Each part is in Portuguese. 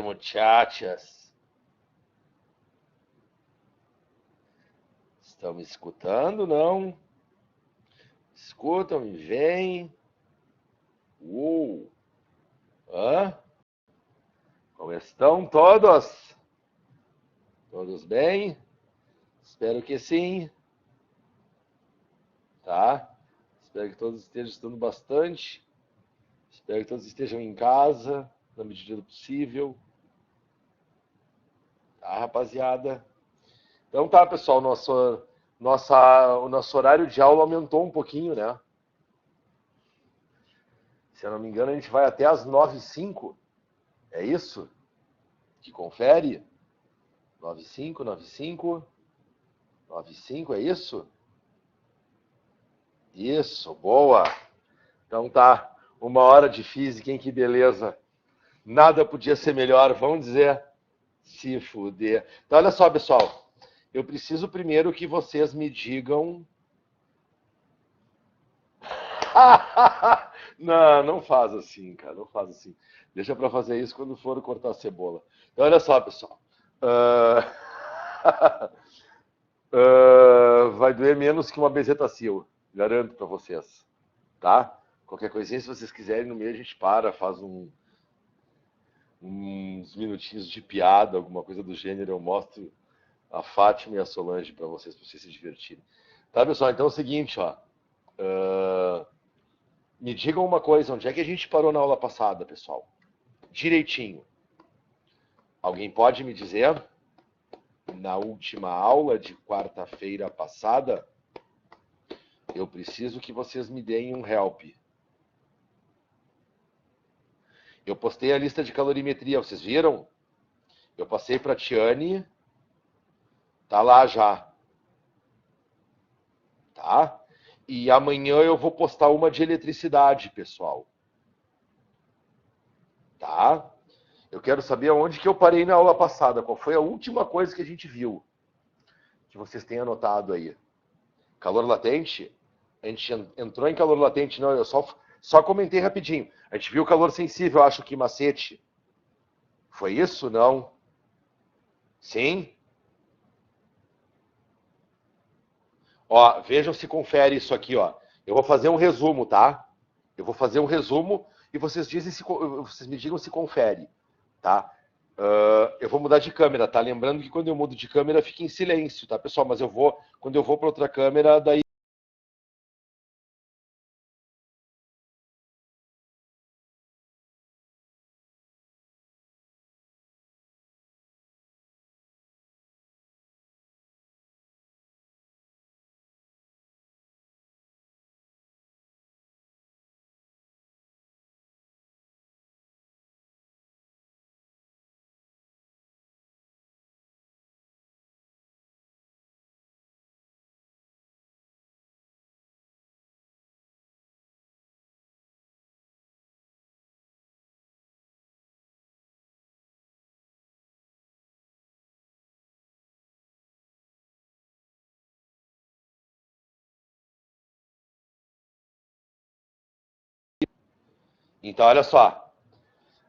Muchachas, estão me escutando? Não? Escutam e vêm? Hã? Como estão todos? Todos bem? Espero que sim, tá? Espero que todos estejam estudando bastante. Espero que todos estejam em casa, na medida do possível. Tá, rapaziada? Então tá, pessoal, o nosso horário de aula aumentou um pouquinho, né? Se eu não me engano, a gente vai até às 9h05. É isso? Que confere? 9h05, 9h05, 9h05, é isso? Isso, boa. Então tá, 1 hora de física, hein? Que beleza. Nada podia ser melhor, vamos dizer, se fuder. Então olha só, pessoal, eu preciso primeiro que vocês me digam... Não faz assim, cara, não faz assim. Deixa pra fazer isso quando for cortar a cebola. Então olha só, pessoal. Vai doer menos que uma bezetacil, garanto pra vocês, tá? Qualquer coisinha, se vocês quiserem, no meio a gente para, faz uns minutinhos de piada, alguma coisa do gênero, eu mostro a Fátima e a Solange pra vocês se divertirem. Tá, pessoal? Então é o seguinte, ó. Me digam uma coisa, onde é que a gente parou na aula passada, pessoal? Direitinho. Alguém pode me dizer? Na última aula de quarta-feira passada, eu preciso que vocês me deem um help. Eu postei a lista de calorimetria, vocês viram? Eu passei para a Tiane. Tá lá já. Tá? E amanhã eu vou postar uma de eletricidade, pessoal. Tá? Eu quero saber onde que eu parei na aula passada. Qual foi a última coisa que a gente viu? Que vocês têm anotado aí. Calor latente? A gente entrou em calor latente? Não, eu só comentei rapidinho. A gente viu calor sensível, acho que macete. Foi isso? Não? Sim? Ó, vejam se confere isso aqui, ó. Eu vou fazer um resumo, tá? Eu vou fazer um resumo e vocês me digam se confere, tá? Eu vou mudar de câmera, tá? Lembrando que quando eu mudo de câmera fica em silêncio, tá, pessoal? Mas quando eu vou para outra câmera, daí... Então, olha só.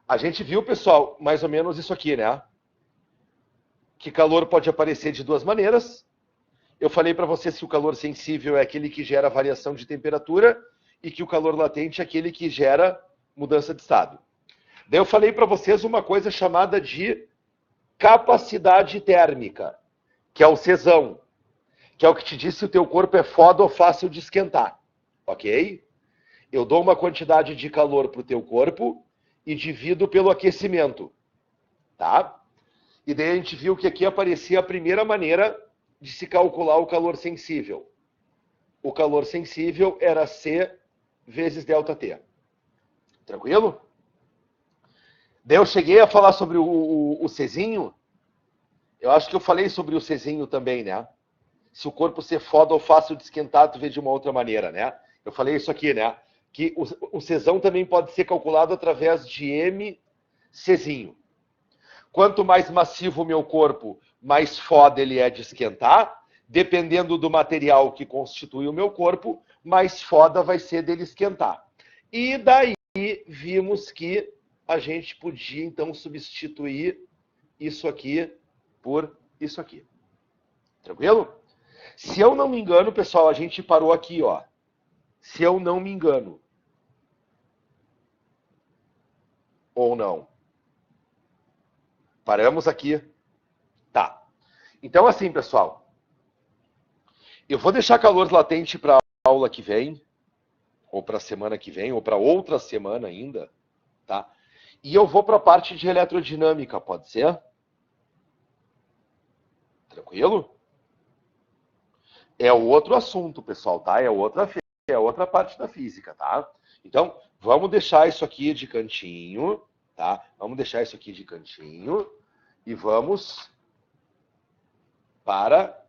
A gente viu, pessoal, mais ou menos isso aqui, né? Que calor pode aparecer de duas maneiras. Eu falei para vocês que o calor sensível é aquele que gera variação de temperatura e que o calor latente é aquele que gera mudança de estado. Daí eu falei para vocês uma coisa chamada de capacidade térmica, que é o Czão, que é o que te diz se o teu corpo é foda ou fácil de esquentar, ok? Eu dou uma quantidade de calor para o teu corpo e divido pelo aquecimento, tá? E daí a gente viu que aqui aparecia a primeira maneira de se calcular o calor sensível. O calor sensível era C vezes ΔT. Tranquilo? Daí eu cheguei a falar sobre o Czinho. Eu acho que eu falei sobre o Czinho também, né? Se o corpo ser foda ou fácil de esquentar, tu vê de uma outra maneira, né? Eu falei isso aqui, né? Que o Czão também pode ser calculado através de MCzinho. Quanto mais massivo o meu corpo, mais foda ele é de esquentar. Dependendo do material que constitui o meu corpo, mais foda vai ser dele esquentar. E daí vimos que a gente podia, então, substituir isso aqui por isso aqui. Tranquilo? Se eu não me engano, pessoal, a gente parou aqui, ó. Se eu não me engano. Ou não? Paramos aqui. Tá. Então, assim, pessoal. Eu vou deixar calor latente para a aula que vem, ou para a semana que vem, ou para outra semana ainda, tá? E eu vou para a parte de eletrodinâmica, pode ser? Tranquilo? É outro assunto, pessoal, tá? É outra parte da física, tá? Então, vamos deixar isso aqui de cantinho, tá? Vamos deixar isso aqui de cantinho e vamos para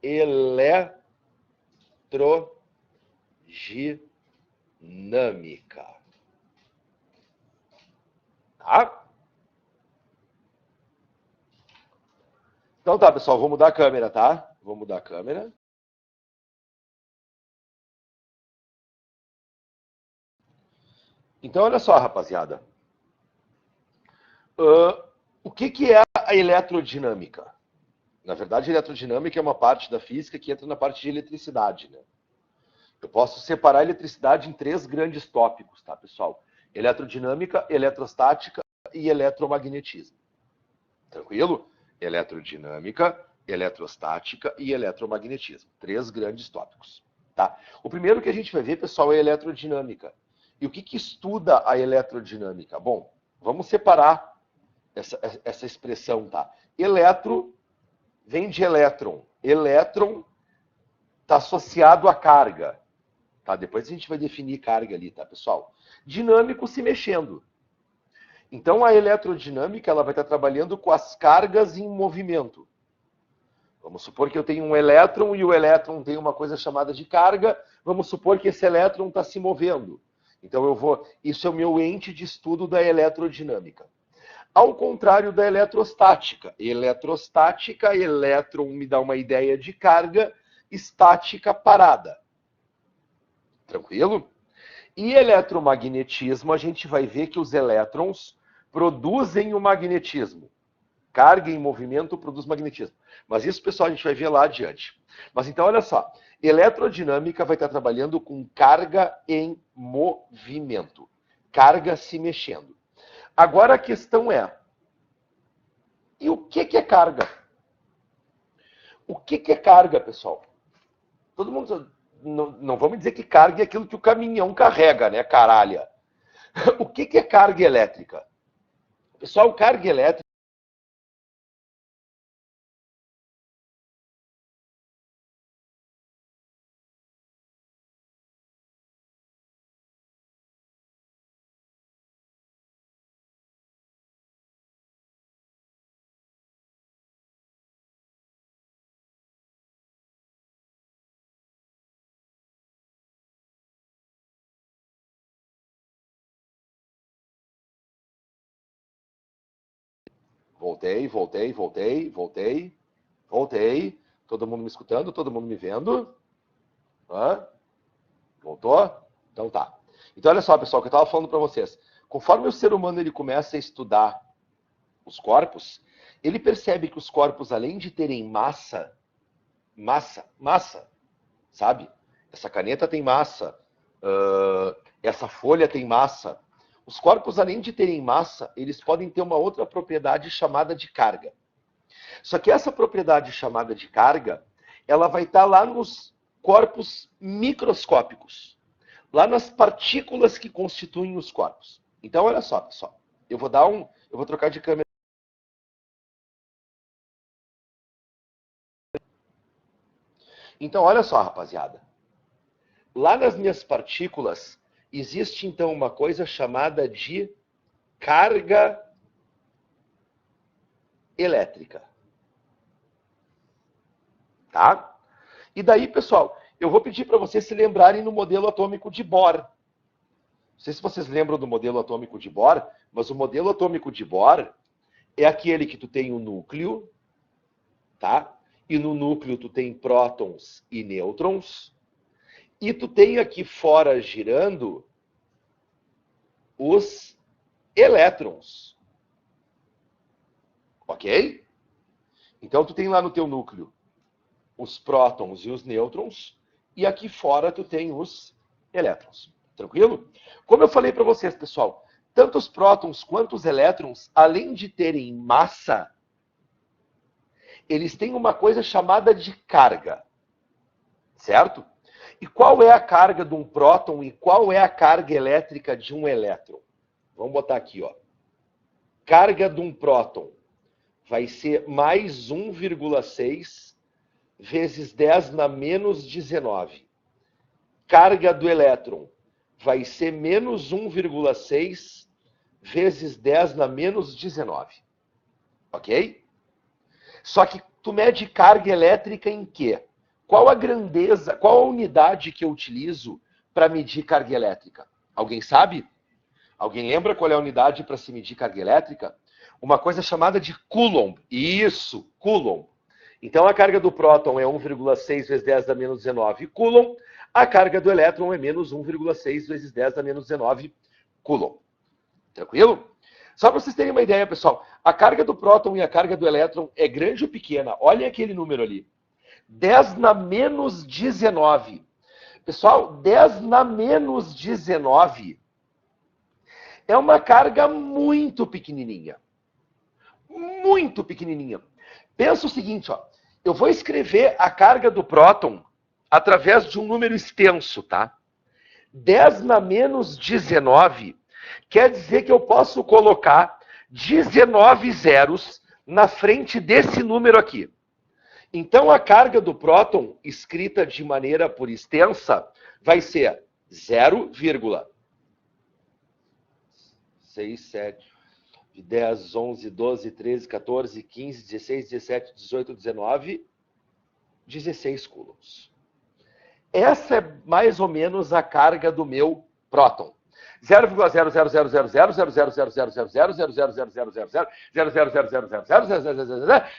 eletrodinâmica. Tá? Então tá, pessoal, vou mudar a câmera, tá? Vou mudar a câmera. Então, olha só, rapaziada. O que é a eletrodinâmica? Na verdade, a eletrodinâmica é uma parte da física que entra na parte de eletricidade, né? Eu posso separar a eletricidade em 3 grandes tópicos, tá, pessoal? Elerodinâmica, eletrostática e eletromagnetismo. Tranquilo? Eletrodinâmica, eletrostática e eletromagnetismo. 3 grandes tópicos, tá? O primeiro que a gente vai ver, pessoal, é a eletrodinâmica. E o que estuda a eletrodinâmica? Bom, vamos separar essa expressão, tá? Eletro vem de elétron. Elétron está associado à carga. Tá? Depois a gente vai definir carga ali, tá, pessoal? Dinâmico se mexendo. Então a eletrodinâmica ela vai estar trabalhando com as cargas em movimento. Vamos supor que eu tenho um elétron e o elétron tem uma coisa chamada de carga. Vamos supor que esse elétron está se movendo. Então isso é o meu ente de estudo da eletrodinâmica. Ao contrário da eletrostática. Eletrostática, elétron me dá uma ideia de carga, estática, parada. Tranquilo? E eletromagnetismo, a gente vai ver que os elétrons produzem o magnetismo. Carga em movimento produz magnetismo. Mas isso, pessoal, a gente vai ver lá adiante. Mas então, olha só. Eletrodinâmica vai estar trabalhando com carga em movimento. Carga se mexendo. Agora a questão é, e o que é carga? O que é carga, pessoal? Todo mundo... Não vamos dizer que carga é aquilo que o caminhão carrega, né, caralho? O que é carga elétrica? Pessoal, carga elétrica Voltei. Todo mundo me escutando? Todo mundo me vendo? Hã? Voltou? Então tá. Então olha só, pessoal, o que eu estava falando para vocês. Conforme o ser humano ele começa a estudar os corpos, ele percebe que os corpos, além de terem massa, sabe? Essa caneta tem massa, essa folha tem massa. Os corpos, além de terem massa, eles podem ter uma outra propriedade chamada de carga. Só que essa propriedade chamada de carga, ela vai estar lá nos corpos microscópicos, lá nas partículas que constituem os corpos. Então, olha só, pessoal. Eu vou trocar de câmera. Então, olha só, rapaziada. Lá nas minhas partículas, existe então uma coisa chamada de carga elétrica. Tá? E daí, pessoal, eu vou pedir para vocês se lembrarem no modelo atômico de Bohr. Não sei se vocês lembram do modelo atômico de Bohr, mas o modelo atômico de Bohr é aquele que tu tem o núcleo, tá? E no núcleo tu tem prótons e nêutrons. E tu tem aqui fora girando os elétrons. Ok? Então, tu tem lá no teu núcleo os prótons e os nêutrons, e aqui fora tu tem os elétrons. Tranquilo? Como eu falei para vocês, pessoal, tanto os prótons quanto os elétrons, além de terem massa, eles têm uma coisa chamada de carga. Certo? E qual é a carga de um próton e qual é a carga elétrica de um elétron? Vamos botar aqui, ó. Carga de um próton vai ser mais 1,6 vezes 10 na menos 19. Carga do elétron vai ser menos 1,6 vezes 10 na menos 19. Ok? Só que tu mede carga elétrica em quê? Qual a grandeza, qual a unidade que eu utilizo para medir carga elétrica? Alguém sabe? Alguém lembra qual é a unidade para se medir carga elétrica? Uma coisa chamada de Coulomb. Isso, Coulomb. Então a carga do próton é 1,6 vezes 10 a menos 19 Coulomb. A carga do elétron é menos 1,6 vezes 10 a menos 19 Coulomb. Tranquilo? Só para vocês terem uma ideia, pessoal. A carga do próton e a carga do elétron é grande ou pequena? Olhem aquele número ali. 10 na menos 19. Pessoal, 10 na menos 19 é uma carga muito pequenininha. Muito pequenininha. Pensa o seguinte, ó. Eu vou escrever a carga do próton através de um número extenso, tá? 10 na menos 19 quer dizer que eu posso colocar 19 zeros na frente desse número aqui. Então, a carga do próton, escrita de maneira por extensa, vai ser 0,6, 7, 10, 11, 12, 13, 14, 15, 16, 17, 18, 19, 16 coulombs. Essa é mais ou menos a carga do meu próton.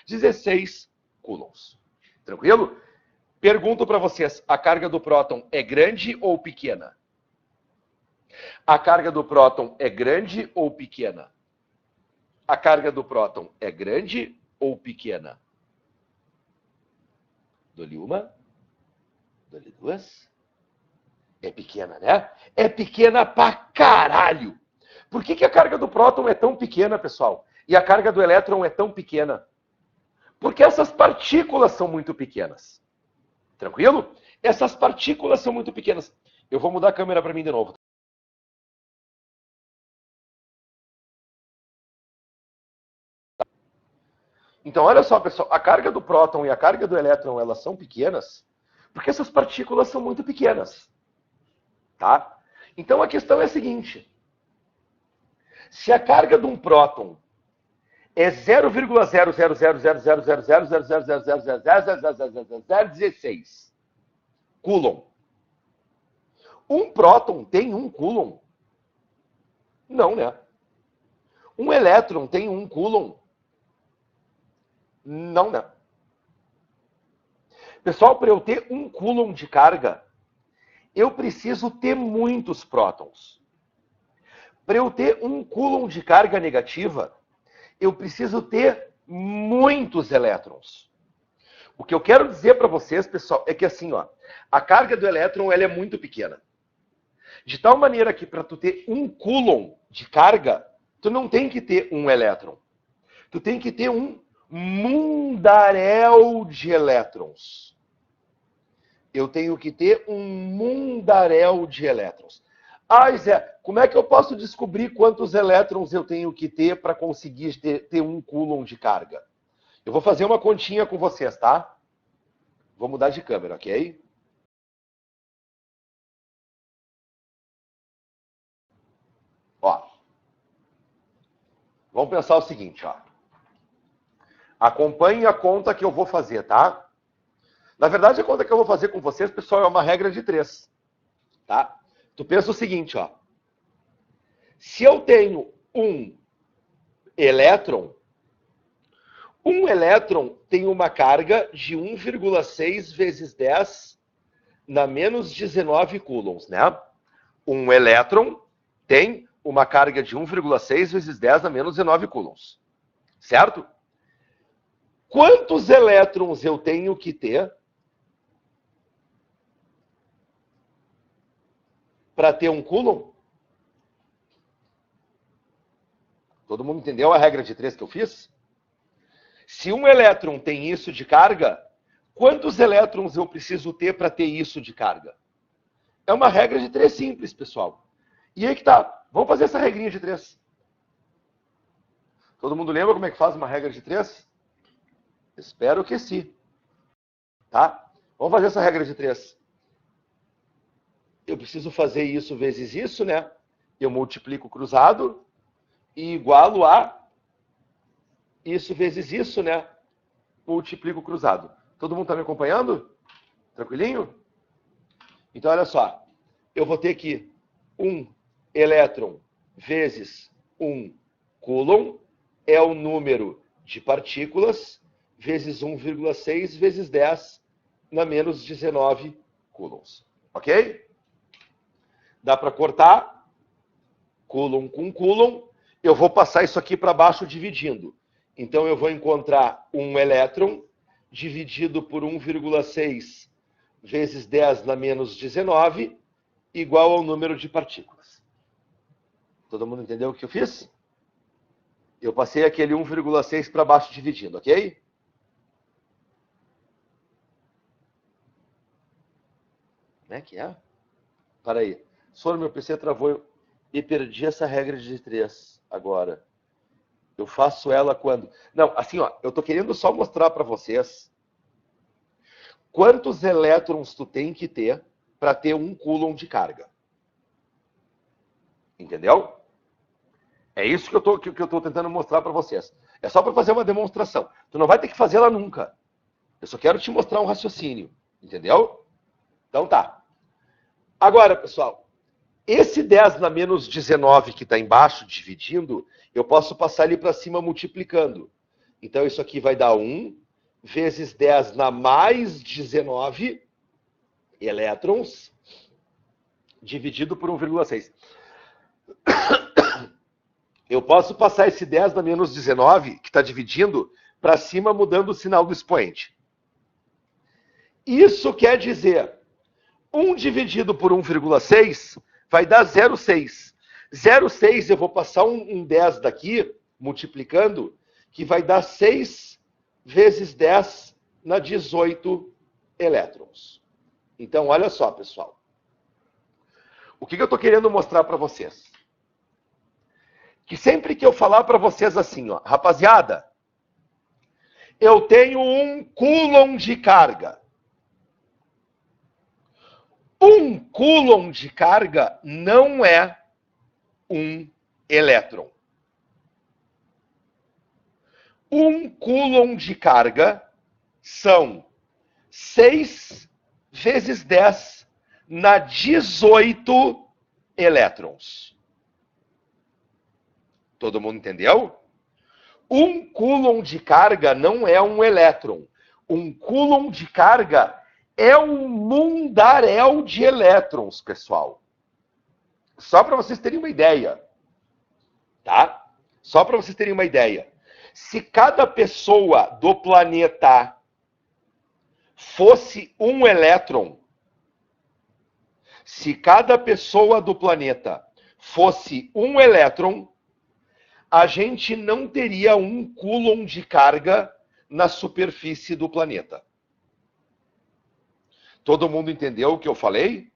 16 coulombs. Tranquilo? Pergunto para vocês, a carga do próton é grande ou pequena? A carga do próton é grande ou pequena? A carga do próton é grande ou pequena? Dou-lhe uma. Dou-lhe duas. É pequena, né? É pequena pra caralho. Por que a carga do próton é tão pequena, pessoal? E a carga do elétron é tão pequena? Porque essas partículas são muito pequenas. Tranquilo? Essas partículas são muito pequenas. Eu vou mudar a câmera para mim de novo. Então, olha só, pessoal. A carga do próton e a carga do elétron, elas são pequenas porque essas partículas são muito pequenas. Tá? Então, a questão é a seguinte. Se a carga de um próton é 0,00000000000000016 coulomb. Um próton tem 1 coulomb? Não, né? Um elétron tem 1 coulomb? Não, né? Pessoal, para eu ter 1 coulomb de carga, eu preciso ter muitos prótons. Para eu ter 1 coulomb de carga negativa, eu preciso ter muitos elétrons. O que eu quero dizer para vocês, pessoal, é que assim, ó, a carga do elétron ela é muito pequena. De tal maneira que para tu ter 1 coulomb de carga, tu não tem que ter 1 elétron. Tu tem que ter um mundaréu de elétrons. Eu tenho que ter um mundaréu de elétrons. Ah, Zé, como é que eu posso descobrir quantos elétrons eu tenho que ter para conseguir ter 1 coulomb de carga? Eu vou fazer uma continha com vocês, tá? Vou mudar de câmera, ok? Ó. Vamos pensar o seguinte, ó. Acompanhe a conta que eu vou fazer, tá? Na verdade, a conta que eu vou fazer com vocês, pessoal, é uma regra de 3. Tá? Tu pensa o seguinte, ó. Se eu tenho um elétron tem uma carga de 1,6 vezes 10 na menos 19 coulombs, né? Um elétron tem uma carga de 1,6 vezes 10 na menos 19 coulombs. Certo? Quantos elétrons eu tenho que ter para ter um coulomb? Todo mundo entendeu a regra de 3 que eu fiz? Se um elétron tem isso de carga, quantos elétrons eu preciso ter para ter isso de carga? É uma regra de 3 simples, pessoal. E aí que tá. Vamos fazer essa regrinha de 3. Todo mundo lembra como é que faz uma regra de 3? Espero que sim. Tá? Vamos fazer essa regra de 3. Eu preciso fazer isso vezes isso, né? Eu multiplico cruzado e igualo a isso vezes isso, né? Multiplico cruzado. Todo mundo está me acompanhando? Tranquilinho? Então, olha só. Eu vou ter aqui 1 elétron vezes 1 coulomb é o número de partículas vezes 1,6 vezes 10 na menos 19 coulombs. Ok? Dá para cortar coulomb com coulomb. Eu vou passar isso aqui para baixo dividindo. Então, eu vou encontrar um elétron dividido por 1,6 vezes 10 na menos 19, igual ao número de partículas. Todo mundo entendeu o que eu fiz? Eu passei aquele 1,6 para baixo dividindo, ok? Como é que é? Para aí. Só meu PC travou e perdi essa regra de 3 agora. Eu faço ela quando... Não, assim, ó, eu tô querendo só mostrar para vocês quantos elétrons tu tem que ter para ter 1 coulomb de carga. Entendeu? É isso que eu tô tentando mostrar para vocês. É só para fazer uma demonstração. Tu não vai ter que fazer ela nunca. Eu só quero te mostrar um raciocínio. Entendeu? Então tá. Agora, pessoal, esse 10 na menos 19 que está embaixo, dividindo, eu posso passar ali para cima multiplicando. Então, isso aqui vai dar 1 vezes 10 na mais 19 elétrons, dividido por 1,6. Eu posso passar esse 10 na menos 19, que está dividindo, para cima, mudando o sinal do expoente. Isso quer dizer, 1 dividido por 1,6 vai dar 0,6. 0,6 eu vou passar um 10 daqui, multiplicando, que vai dar 6 vezes 10 na 18 elétrons. Então, olha só, pessoal. O que eu estou querendo mostrar para vocês? Que sempre que eu falar para vocês assim, ó, rapaziada, eu tenho 1 coulomb de carga. 1 coulomb de carga não é 1 elétron. 1 coulomb de carga são 6 vezes 10 na 18 elétrons. Todo mundo entendeu? 1 coulomb de carga não é 1 elétron. 1 coulomb de carga é um mundaréu de elétrons, pessoal. Só para vocês terem uma ideia. Tá? Só para vocês terem uma ideia. Se cada pessoa do planeta fosse 1 elétron, se cada pessoa do planeta fosse 1 elétron, a gente não teria 1 coulomb de carga na superfície do planeta. Todo mundo entendeu o que eu falei?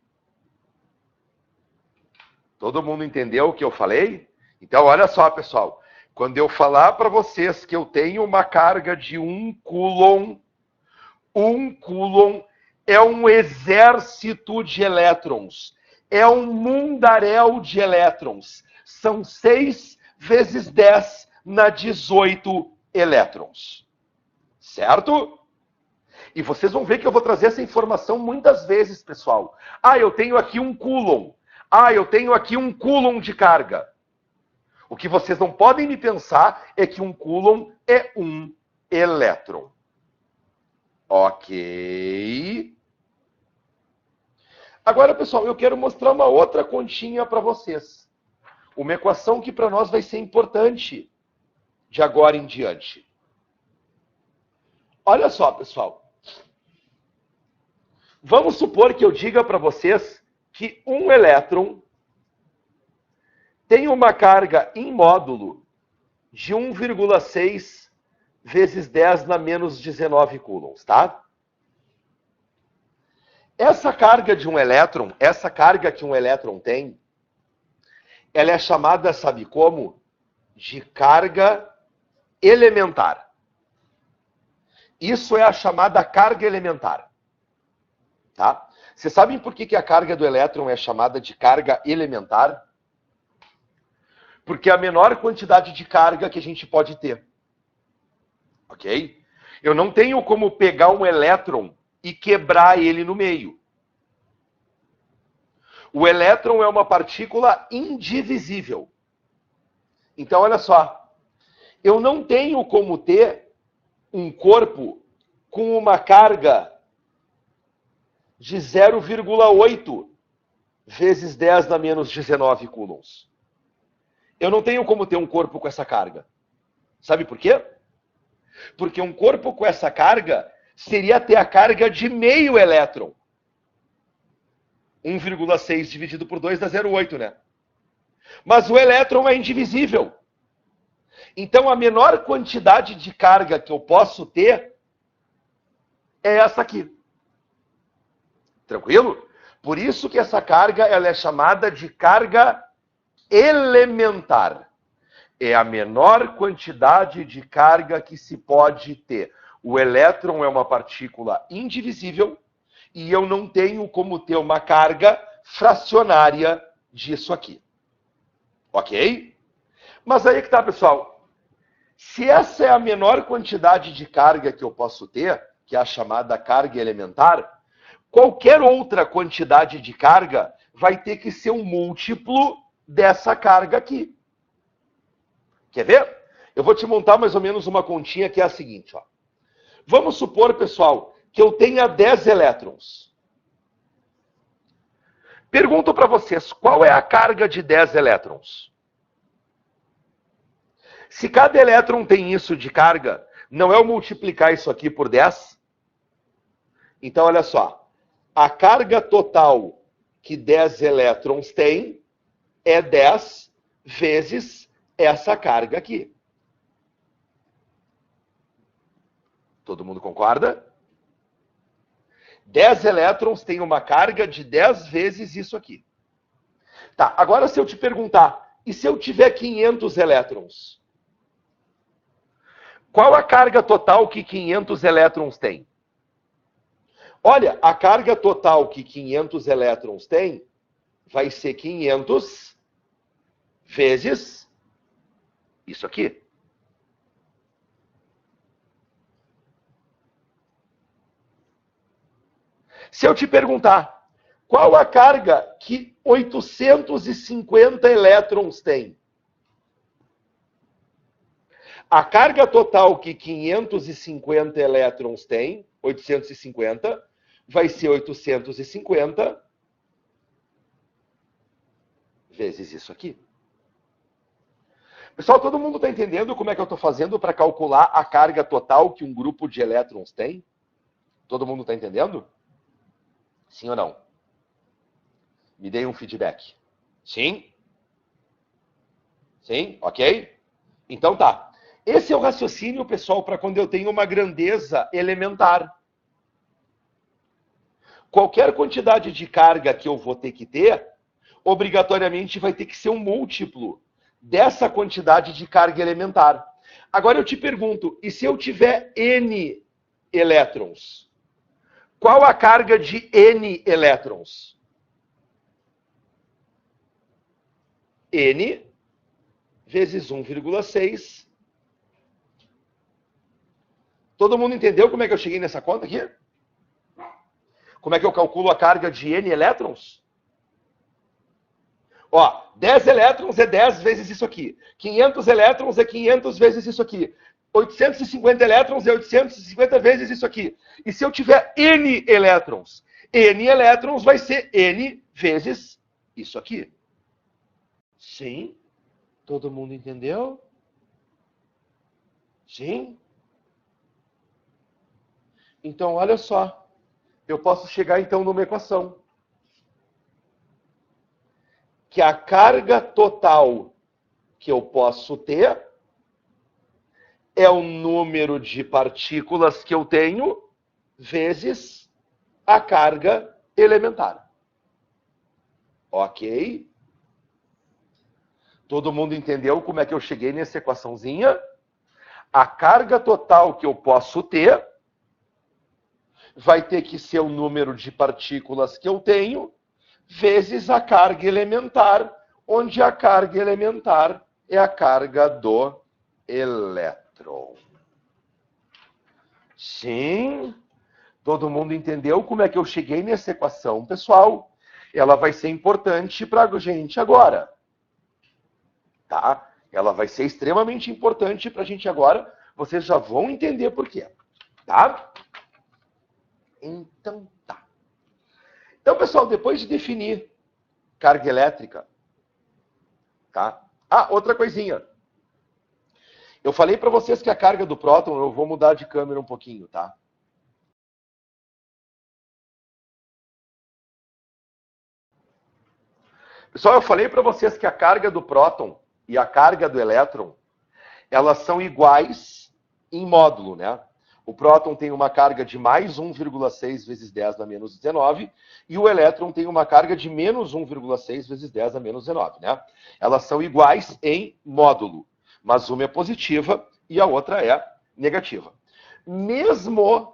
Todo mundo entendeu o que eu falei? Então, olha só, pessoal. Quando eu falar para vocês que eu tenho uma carga de 1 coulomb, 1 coulomb é um exército de elétrons. É um mundaréu de elétrons. São 6 vezes 10 na 18 elétrons. Certo? E vocês vão ver que eu vou trazer essa informação muitas vezes, pessoal. Ah, eu tenho aqui 1 coulomb. Ah, eu tenho aqui 1 coulomb de carga. O que vocês não podem me pensar é que 1 coulomb é 1 elétron. Ok. Agora, pessoal, eu quero mostrar uma outra continha para vocês. uma equação que para nós vai ser importante de agora em diante. Olha só, pessoal. Vamos supor que eu diga para vocês que um elétron tem uma carga em módulo de 1,6 vezes 10 na menos 19 coulombs, tá? Essa carga de um elétron, essa carga que um elétron tem, ela é chamada, sabe como? De carga elementar. Isso é a chamada carga elementar. Tá? Vocês sabem por que a carga do elétron é chamada de carga elementar? Porque é a menor quantidade de carga que a gente pode ter. Ok? Eu não tenho como pegar um elétron e quebrar ele no meio. O elétron é uma partícula indivisível. Então, olha só. Eu não tenho como ter um corpo com uma carga de 0,8 vezes 10 na menos 19 coulombs. Eu não tenho como ter um corpo com essa carga. Sabe por quê? Porque um corpo com essa carga seria ter a carga de meio elétron. 1,6 dividido por 2 dá 0,8, né? Mas o elétron é indivisível. Então, a menor quantidade de carga que eu posso ter é essa aqui. Tranquilo? Por isso que essa carga ela é chamada de carga elementar. É a menor quantidade de carga que se pode ter. O elétron é uma partícula indivisível e eu não tenho como ter uma carga fracionária disso aqui. Ok? Mas aí que tá, pessoal. Se essa é a menor quantidade de carga que eu posso ter, que é a chamada carga elementar, qualquer outra quantidade de carga vai ter que ser um múltiplo dessa carga aqui. Quer ver? Eu vou te montar mais ou menos uma continha que é a seguinte. Ó. Vamos supor, pessoal, que eu tenha 10 elétrons. Pergunto para vocês, qual é a carga de 10 elétrons? Se cada elétron tem isso de carga, não é eu multiplicar isso aqui por 10? Então, olha só. A carga total que 10 elétrons tem é 10 vezes essa carga aqui. Todo mundo concorda? 10 elétrons tem uma carga de 10 vezes isso aqui. Tá, agora se eu te perguntar, e se eu tiver 500 elétrons? Qual a carga total que 500 elétrons tem? Olha, a carga total que 500 elétrons tem vai ser 500 vezes isso aqui. Se eu te perguntar, qual a carga que 850 elétrons tem? A carga total que 550 elétrons tem, 850, vai ser 850 vezes isso aqui. Pessoal, todo mundo está entendendo como é que eu estou fazendo para calcular a carga total que um grupo de elétrons tem? Todo mundo está entendendo? Sim ou não? Me deem um feedback. Sim? Sim? Ok? Então tá. Esse é o raciocínio, pessoal, para quando eu tenho uma grandeza elementar. Qualquer quantidade de carga que eu vou ter que ter, obrigatoriamente vai ter que ser um múltiplo dessa quantidade de carga elementar. Agora eu te pergunto, e se eu tiver N elétrons? Qual a carga de N elétrons? N vezes 1,6. Todo mundo entendeu como é que eu cheguei nessa conta aqui? Como é que eu calculo a carga de N elétrons? Ó, 10 elétrons é 10 vezes isso aqui. 500 elétrons é 500 vezes isso aqui. 850 elétrons é 850 vezes isso aqui. E se eu tiver N elétrons vai ser N vezes isso aqui. Sim? Todo mundo entendeu? Sim? Então, olha só. Eu posso chegar, então, numa equação. Que a carga total que eu posso ter é o número de partículas que eu tenho vezes a carga elementar. Ok? Todo mundo entendeu como é que eu cheguei nessa equaçãozinha? A carga total que eu posso ter vai ter que ser o número de partículas que eu tenho vezes a carga elementar, onde a carga elementar é a carga do elétron. Sim? Todo mundo entendeu como é que eu cheguei nessa equação, pessoal? Ela vai ser importante para a gente agora. Tá? Ela vai ser extremamente importante para a gente agora. Vocês já vão entender por quê. Tá? Então tá. Então, pessoal, depois de definir carga elétrica, tá? Ah, outra coisinha. Eu falei para vocês que a carga do próton, eu vou mudar de câmera um pouquinho, tá? Pessoal, eu falei para vocês que a carga do próton e a carga do elétron, elas são iguais em módulo, né? O próton tem uma carga de mais 1,6 vezes 10 na menos 19, e o elétron tem uma carga de menos 1,6 vezes 10 na menos 19, né? Elas são iguais em módulo, mas uma é positiva e a outra é negativa. Mesmo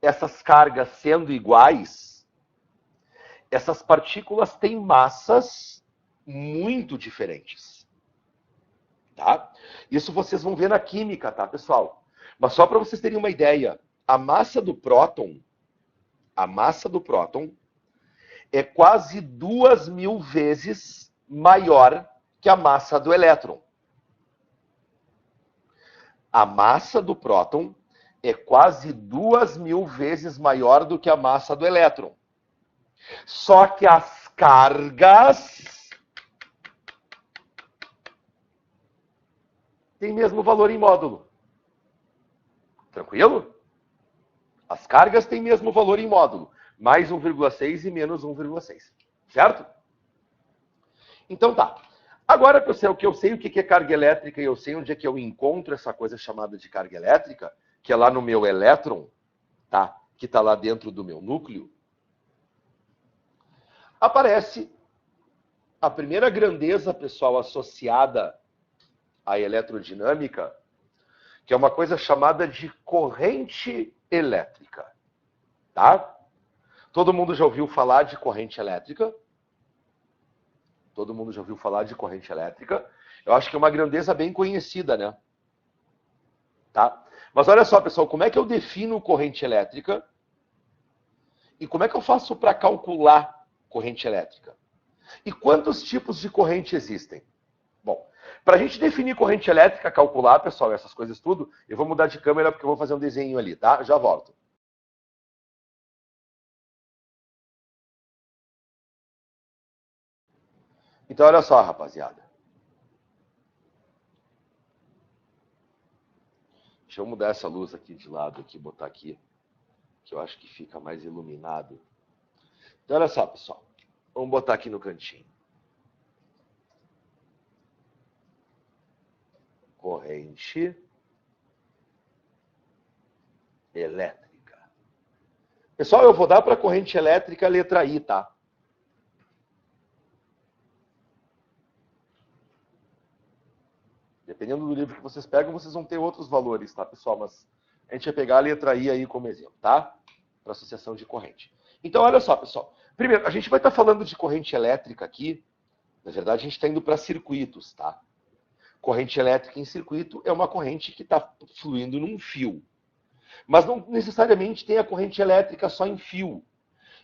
essas cargas sendo iguais, essas partículas têm massas muito diferentes. Tá? Isso vocês vão ver na química, tá, pessoal? Mas só para vocês terem uma ideia, a massa do próton é quase 2.000 vezes maior que a massa do elétron. A massa do próton é quase 2.000 vezes maior do que a massa do elétron. Só que as cargas têm mesmo valor em módulo. Tranquilo? As cargas têm mesmo valor em módulo. Mais 1,6 e menos 1,6. Certo? Então tá. Agora que eu sei o que é carga elétrica e eu sei onde é que eu encontro essa coisa chamada de carga elétrica, que é lá no meu elétron, tá? Que está lá dentro do meu núcleo, aparece a primeira grandeza, pessoal, associada à eletrodinâmica, que é uma coisa chamada de corrente elétrica. Tá? Todo mundo já ouviu falar de corrente elétrica? Todo mundo já ouviu falar de corrente elétrica? Eu acho que é uma grandeza bem conhecida, né? Tá? Mas olha só, pessoal, como é que eu defino corrente elétrica? E como é que eu faço para calcular corrente elétrica? E quantos tipos de corrente existem? Bom, para a gente definir corrente elétrica, calcular, pessoal, essas coisas tudo, eu vou mudar de câmera porque eu vou fazer um desenho ali, tá? Já volto. Então, olha só, rapaziada. Deixa eu mudar essa luz aqui de lado, aqui, botar aqui, que eu acho que fica mais iluminado. Então, olha só, pessoal. Vamos botar aqui no cantinho. Corrente elétrica. Pessoal, eu vou dar para a corrente elétrica a letra I, tá? Dependendo do livro que vocês pegam, vocês vão ter outros valores, tá, pessoal? Mas a gente vai pegar a letra I aí como exemplo, tá? Para associação de corrente. Então, olha só, pessoal. Primeiro, a gente vai estar falando de corrente elétrica aqui. Na verdade, a gente está indo para circuitos, tá? Corrente elétrica em circuito é uma corrente que está fluindo num fio. Mas não necessariamente tem a corrente elétrica só em fio.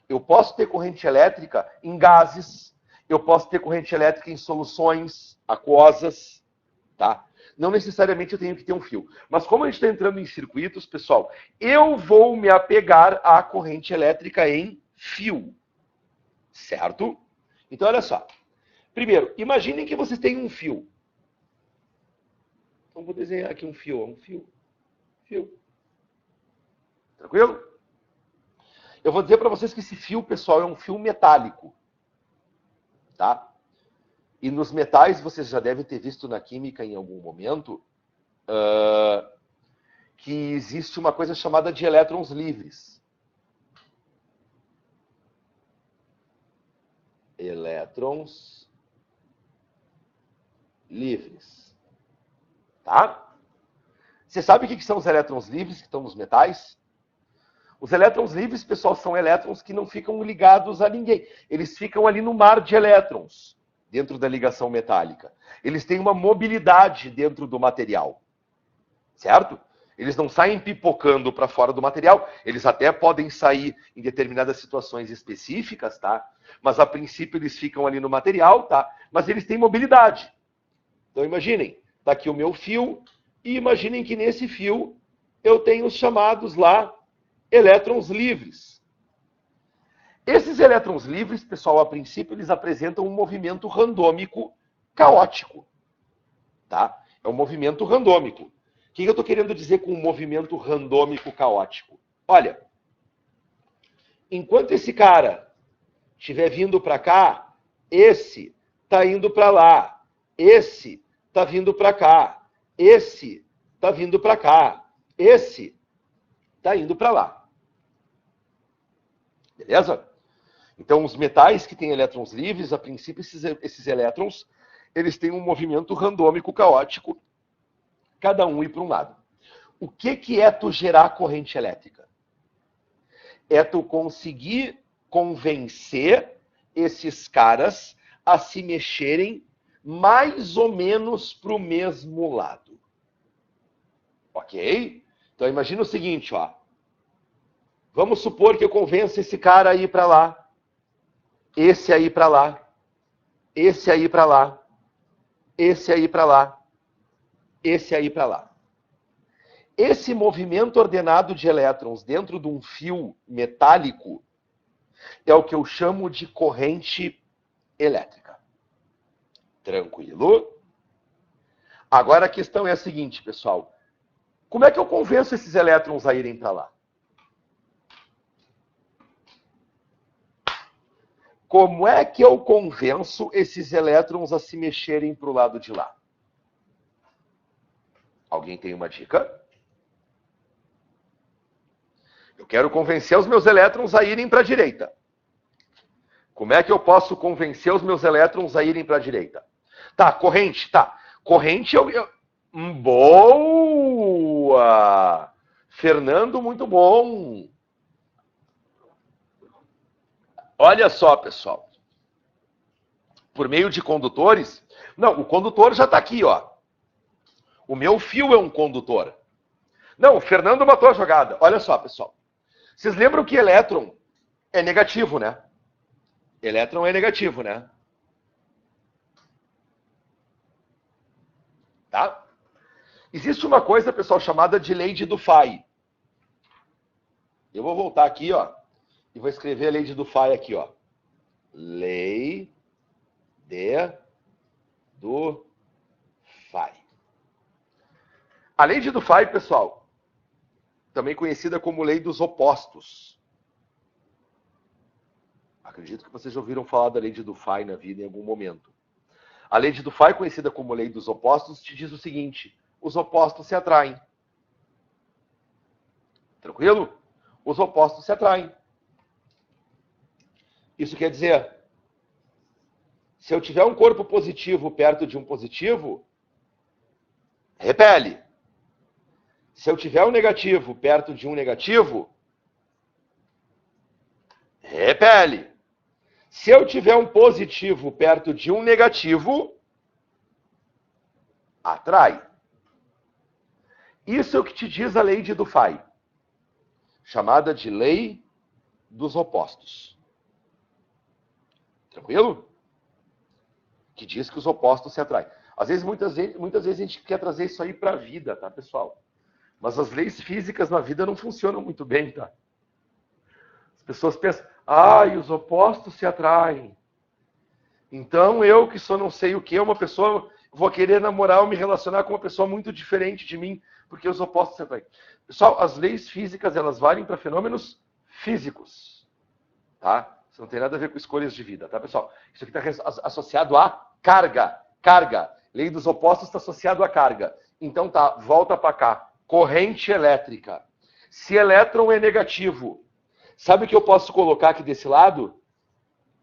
Eu posso ter corrente elétrica em gases, eu posso ter corrente elétrica em soluções aquosas, tá? Não necessariamente eu tenho que ter um fio. Mas como a gente está entrando em circuitos, pessoal, eu vou me apegar à corrente elétrica em fio. Certo? Então, olha só. Primeiro, imaginem que vocês têm um fio. Então, vou desenhar aqui um fio. Um fio. Fio. Tranquilo? Eu vou dizer para vocês que esse fio, pessoal, é um fio metálico. Tá? E nos metais, vocês já devem ter visto na química em algum momento, que existe uma coisa chamada de elétrons livres. Elétrons livres. Tá? Você sabe o que são os elétrons livres que estão nos metais? Os elétrons livres, pessoal, são elétrons que não ficam ligados a ninguém. Eles ficam ali no mar de elétrons, dentro da ligação metálica. Eles têm uma mobilidade dentro do material. Certo? Eles não saem pipocando para fora do material. Eles até podem sair em determinadas situações específicas, tá? Mas a princípio eles ficam ali no material, tá? Mas eles têm mobilidade. Então imaginem, tá aqui o meu fio, e imaginem que nesse fio eu tenho os chamados lá elétrons livres. Esses elétrons livres, pessoal, a princípio eles apresentam um movimento randômico caótico, tá? É um movimento randômico. O que eu estou querendo dizer com um movimento randômico caótico? Olha, enquanto esse cara estiver vindo para cá, esse está indo para lá, esse está vindo para cá, esse está vindo para cá, esse está indo para lá. Beleza? Então, os metais que têm elétrons livres, a princípio, esses elétrons, eles têm um movimento randômico caótico, cada um ir para um lado. O que é tu gerar corrente elétrica? É tu conseguir convencer esses caras a se mexerem mais ou menos para o mesmo lado. Ok? Então, imagina o seguinte, ó. Vamos supor que eu convenço esse cara a ir para lá, esse aí para lá, esse aí para lá, esse aí para lá, esse aí para lá. Esse movimento ordenado de elétrons dentro de um fio metálico é o que eu chamo de corrente elétrica. Tranquilo? Agora a questão é a seguinte, pessoal. Como é que eu convenço esses elétrons a irem para lá? Como é que eu convenço esses elétrons a se mexerem para o lado de lá? Alguém tem uma dica? Eu quero convencer os meus elétrons a irem para a direita. Como é que eu posso convencer os meus elétrons a irem para a direita? Tá, corrente, tá. Corrente, boa! Fernando, muito bom. Olha só, pessoal. Por meio de condutores... Não, o condutor já está aqui, ó. O meu fio é um condutor. Não, o Fernando matou a jogada. Olha só, pessoal. Vocês lembram que elétron é negativo, né? Elétron é negativo, né? Tá? Existe uma coisa, pessoal, chamada de lei de Dufay. Eu vou voltar aqui, ó, e vou escrever a lei de Dufay aqui, ó. Lei de Dufay. A lei de Dufay, pessoal, também conhecida como lei dos opostos. Acredito que vocês já ouviram falar da lei de Dufay na vida em algum momento. A lei de Dufay, conhecida como lei dos opostos, te diz o seguinte: os opostos se atraem. Tranquilo? Os opostos se atraem. Isso quer dizer, se eu tiver um corpo positivo perto de um positivo, repele. Se eu tiver um negativo perto de um negativo, repele. Se eu tiver um positivo perto de um negativo, atrai. Isso é o que te diz a lei de Dufay, chamada de lei dos opostos. Tranquilo? Que diz que os opostos se atraem. Às vezes, muitas vezes a gente quer trazer isso aí para a vida, tá, pessoal? Mas as leis físicas na vida não funcionam muito bem, tá? As pessoas pensam, os opostos se atraem. Então eu, que sou não sei o que, uma pessoa, vou querer namorar ou me relacionar com uma pessoa muito diferente de mim, porque os opostos se atraem. Pessoal, as leis físicas, elas valem para fenômenos físicos, tá? Isso não tem nada a ver com escolhas de vida, tá, pessoal? Isso aqui está associado a carga. Carga. Lei dos opostos está associado a carga. Então tá, volta para cá. Corrente elétrica. Se elétron é negativo, sabe o que eu posso colocar aqui desse lado?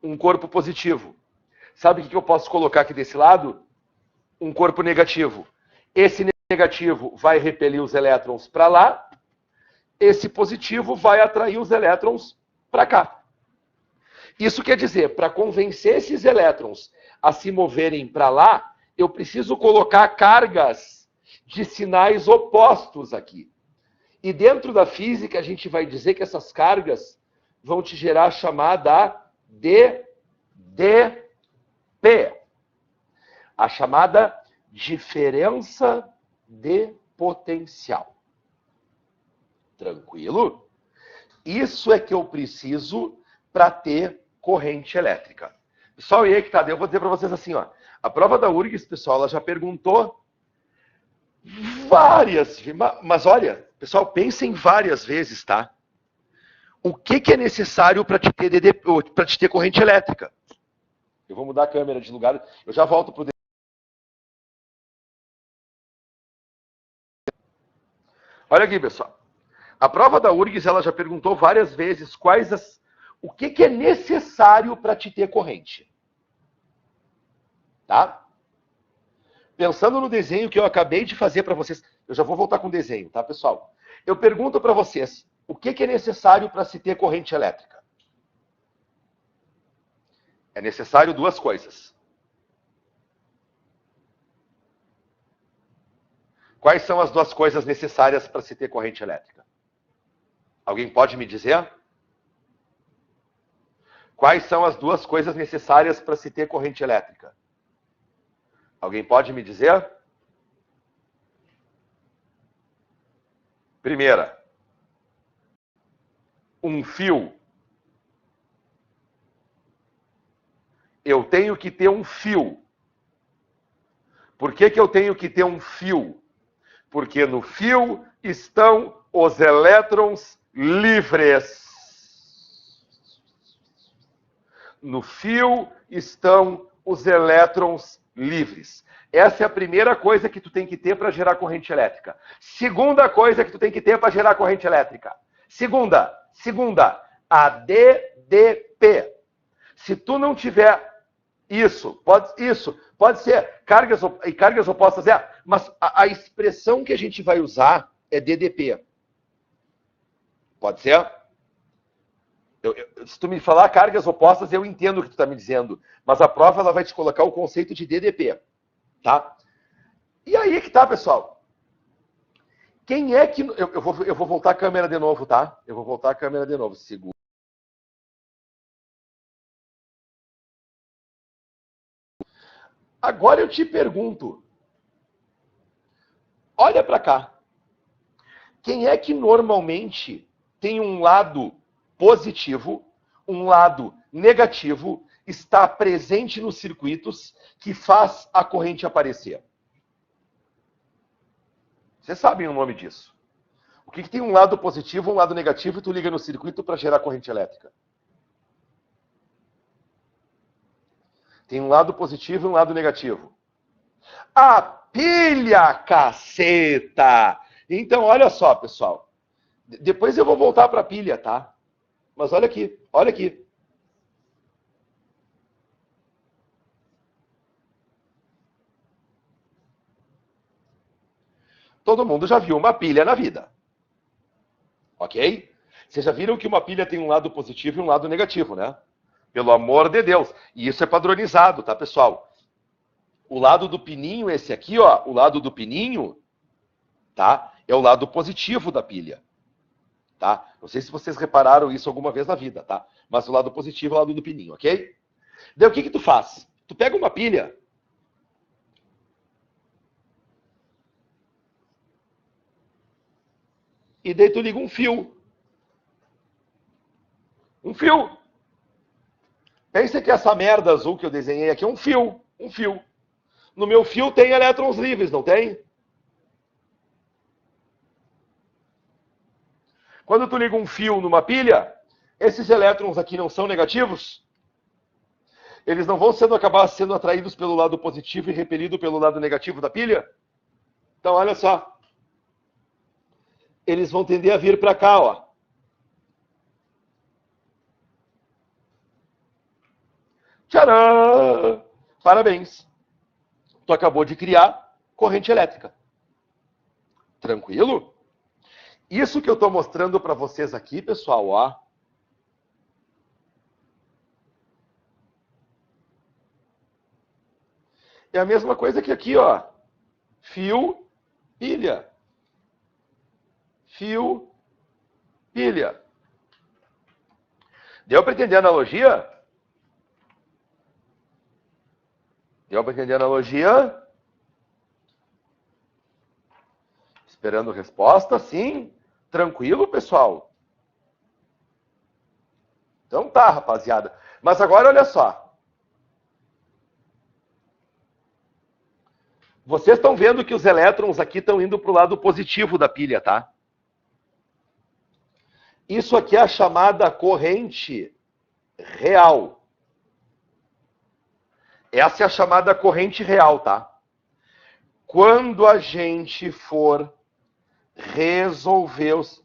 Um corpo positivo. Sabe o que eu posso colocar aqui desse lado? Um corpo negativo. Esse negativo vai repelir os elétrons para lá. Esse positivo vai atrair os elétrons para cá. Isso quer dizer, para convencer esses elétrons a se moverem para lá, eu preciso colocar cargas de sinais opostos aqui. E dentro da física, a gente vai dizer que essas cargas vão te gerar a chamada DDP. A chamada diferença de potencial. Tranquilo? Isso é que eu preciso para ter corrente elétrica. Pessoal, e aí que tá? Eu vou dizer para vocês assim, ó. A prova da URGS, pessoal, ela já perguntou várias, mas olha, pessoal, pensem várias vezes, tá? O que é necessário para te ter para te ter corrente elétrica? Eu vou mudar a câmera de lugar, eu já volto pro Olha aqui, pessoal. A prova da URGS, ela já perguntou várias vezes o que é necessário para te ter corrente. Tá? Pensando no desenho que eu acabei de fazer para vocês, eu já vou voltar com o desenho, tá, pessoal? Eu pergunto para vocês, o que é necessário para se ter corrente elétrica? É necessário duas coisas. Quais são as duas coisas necessárias para se ter corrente elétrica? Alguém pode me dizer? Quais são as duas coisas necessárias para se ter corrente elétrica? Alguém pode me dizer? Primeira, um fio. Eu tenho que ter um fio. Por que eu tenho que ter um fio? Porque no fio estão os elétrons livres. No fio estão os elétrons livres. Essa é a primeira coisa que tu tem que ter para gerar corrente elétrica. Segunda coisa que tu tem que ter para gerar corrente elétrica. Segunda, a DDP. Se tu não tiver isso pode ser cargas opostas, mas a expressão que a gente vai usar é DDP. Pode ser? Se tu me falar cargas opostas, eu entendo o que tu está me dizendo. Mas a prova ela vai te colocar o conceito de DDP. Tá? E aí que tá, pessoal. Quem é que... Eu vou voltar a câmera de novo, tá? Eu vou voltar a câmera de novo. Segura. Agora eu te pergunto. Olha para cá. Quem é que normalmente tem um lado positivo, um lado negativo, está presente nos circuitos que faz a corrente aparecer? Vocês sabem o nome disso. O que tem um lado positivo, um lado negativo, e tu liga no circuito para gerar corrente elétrica? Tem um lado positivo e um lado negativo. A pilha, caceta! Então, olha só, pessoal. Depois eu vou voltar para a pilha, tá? Mas olha aqui, olha aqui. Todo mundo já viu uma pilha na vida. Ok? Vocês já viram que uma pilha tem um lado positivo e um lado negativo, né? Pelo amor de Deus. E isso é padronizado, tá, pessoal? O lado do pininho, esse aqui, ó, o lado do pininho, tá? É o lado positivo da pilha. Tá? Não sei se vocês repararam isso alguma vez na vida, tá? Mas o lado positivo é o lado do pininho, ok? Daí o que tu faz? Tu pega uma pilha e daí tu liga um fio. Um fio. Pensa que essa merda azul que eu desenhei aqui é um fio. Um fio. No meu fio tem elétrons livres, não tem? Quando tu liga um fio numa pilha, esses elétrons aqui não são negativos? Eles não vão acabar sendo atraídos pelo lado positivo e repelidos pelo lado negativo da pilha? Então, olha só. Eles vão tender a vir para cá, ó. Tcharam! Parabéns. Tu acabou de criar corrente elétrica. Tranquilo? Isso que eu estou mostrando para vocês aqui, pessoal, ó. É a mesma coisa que aqui, ó. Fio, pilha. Fio, pilha. Deu para entender a analogia? Deu para entender a analogia? Esperando resposta, sim. Tranquilo, pessoal? Então tá, rapaziada. Mas agora olha só. Vocês estão vendo que os elétrons aqui estão indo para o lado positivo da pilha, tá? Isso aqui é a chamada corrente real. Essa é a chamada corrente real, tá? Quando a gente for resolver os...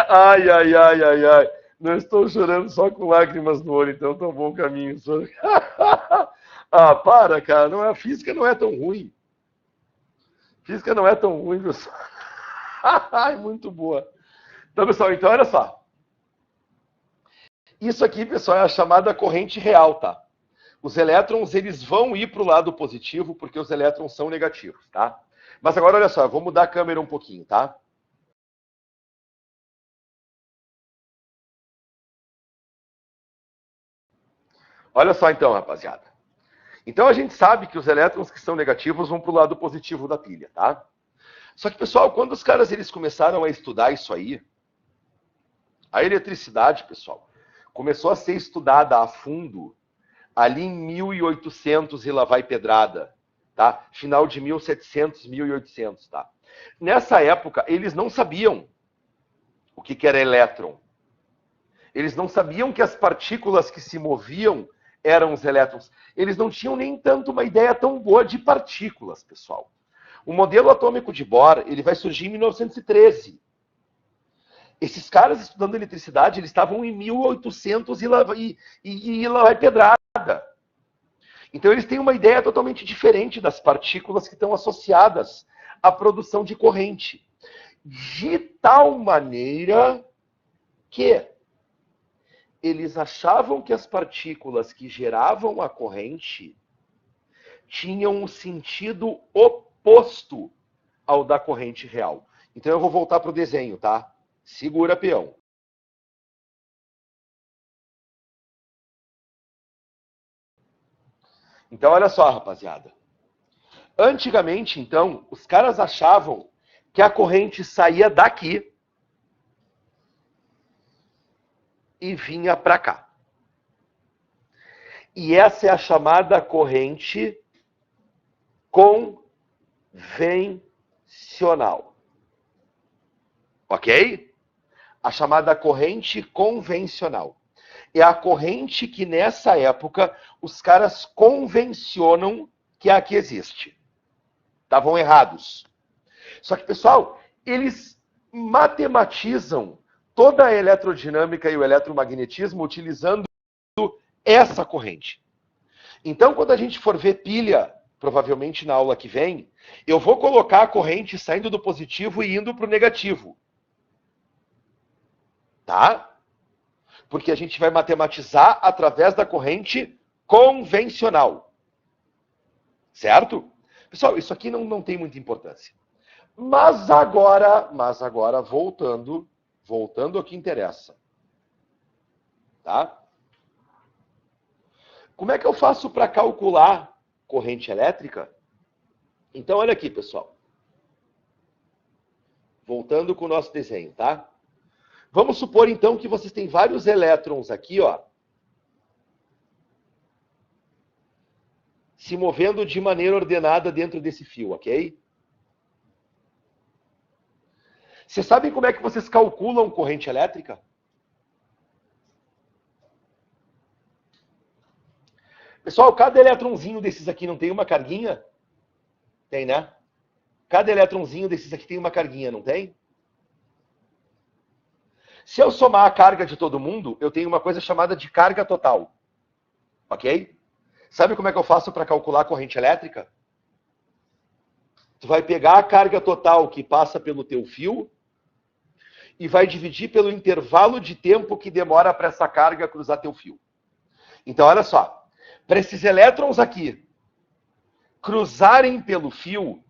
Ai, ai, ai, ai, ai. Não estou chorando só com lágrimas no olho, então estou bom caminho. Ah, para, cara. Não é, a física não é tão ruim. Física não é tão ruim, pessoal. Ai, muito boa. Então, pessoal, então olha só. Isso aqui, pessoal, é a chamada corrente real, tá? Os elétrons, eles vão ir para o lado positivo porque os elétrons são negativos, tá? Mas agora, olha só, eu vou mudar a câmera um pouquinho, tá? Olha só então, rapaziada. Então a gente sabe que os elétrons que são negativos vão para o lado positivo da pilha, tá? Só que, pessoal, quando os caras eles começaram a estudar isso aí, a eletricidade, pessoal, começou a ser estudada a fundo ali em 1800 e lá vai pedrada, tá? Final de 1700, 1800, tá? Nessa época, eles não sabiam o que era elétron. Eles não sabiam que as partículas que se moviam eram os elétrons. Eles não tinham nem tanto uma ideia tão boa de partículas, pessoal. O modelo atômico de Bohr, ele vai surgir em 1913. Esses caras estudando eletricidade, eles estavam em 1800 e lá vai pedrada. Então eles têm uma ideia totalmente diferente das partículas que estão associadas à produção de corrente. De tal maneira que eles achavam que as partículas que geravam a corrente tinham um sentido oposto ao da corrente real. Então eu vou voltar para o desenho, tá? Segura, peão. Então olha só, rapaziada. Antigamente, então, os caras achavam que a corrente saía daqui e vinha para cá. E essa é a chamada corrente convencional. Ok? A chamada corrente convencional. É a corrente que nessa época os caras convencionam que é a que existe. Estavam errados. Só que, pessoal, eles matematizam toda a eletrodinâmica e o eletromagnetismo utilizando essa corrente. Então, quando a gente for ver pilha, provavelmente na aula que vem, eu vou colocar a corrente saindo do positivo e indo para o negativo. Tá? Porque a gente vai matematizar através da corrente convencional. Certo? Pessoal, isso aqui não tem muita importância. Mas agora voltando ao que interessa. Tá? Como é que eu faço para calcular corrente elétrica? Então, olha aqui, pessoal. Voltando com o nosso desenho, tá? Vamos supor, então, que vocês têm vários elétrons aqui, ó, se movendo de maneira ordenada dentro desse fio, ok? Vocês sabem como é que vocês calculam corrente elétrica? Pessoal, cada elétronzinho desses aqui não tem uma carguinha? Tem, né? Cada elétronzinho desses aqui tem uma carguinha, não tem? Se eu somar a carga de todo mundo, eu tenho uma coisa chamada de carga total. Ok? Sabe como é que eu faço para calcular a corrente elétrica? Tu vai pegar a carga total que passa pelo teu fio e vai dividir pelo intervalo de tempo que demora para essa carga cruzar teu fio. Então, olha só. Para esses elétrons aqui cruzarem pelo fio,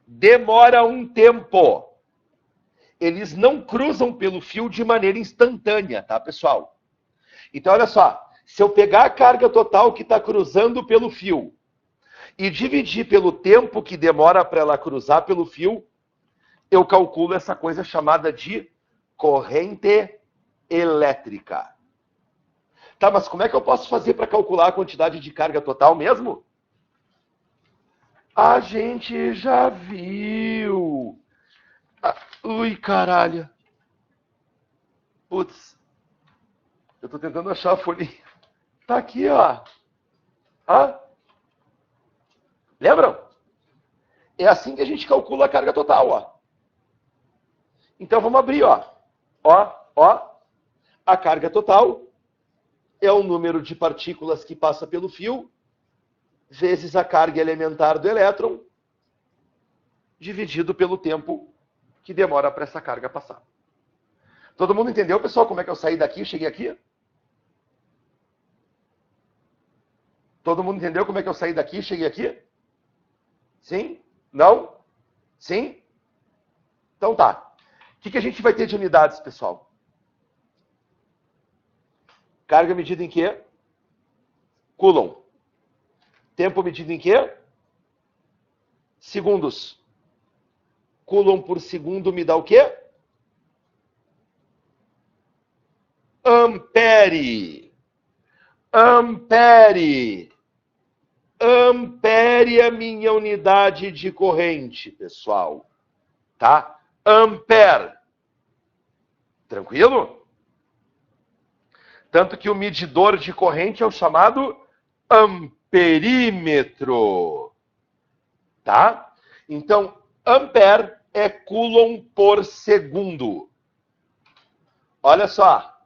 demora um tempo. Eles não cruzam pelo fio de maneira instantânea, tá, pessoal? Então, olha só. Se eu pegar a carga total que está cruzando pelo fio e dividir pelo tempo que demora para ela cruzar pelo fio, eu calculo essa coisa chamada de corrente elétrica. Tá, mas como é que eu posso fazer para calcular a quantidade de carga total mesmo? A gente já viu. Ui, caralho. Putz. Eu tô tentando achar a folhinha. Tá aqui, ó. Ah? Lembram? É assim que a gente calcula a carga total, ó. Então vamos abrir, ó. Ó. A carga total é o número de partículas que passa pelo fio vezes a carga elementar do elétron dividido pelo tempo que demora para essa carga passar. Todo mundo entendeu, pessoal, como é que eu saí daqui e cheguei aqui? Todo mundo entendeu como é que eu saí daqui e cheguei aqui? Sim? Não? Sim? Então tá. O que a gente vai ter de unidades, pessoal? Carga medida em quê? Coulomb. Tempo medido em quê? Segundos. Coulomb por segundo me dá o quê? Ampere. Ampere. Ampere é a minha unidade de corrente, pessoal. Tá? Ampere. Tranquilo? Tanto que o medidor de corrente é o chamado amperímetro. Tá? Então, ampere é coulomb por segundo. Olha só.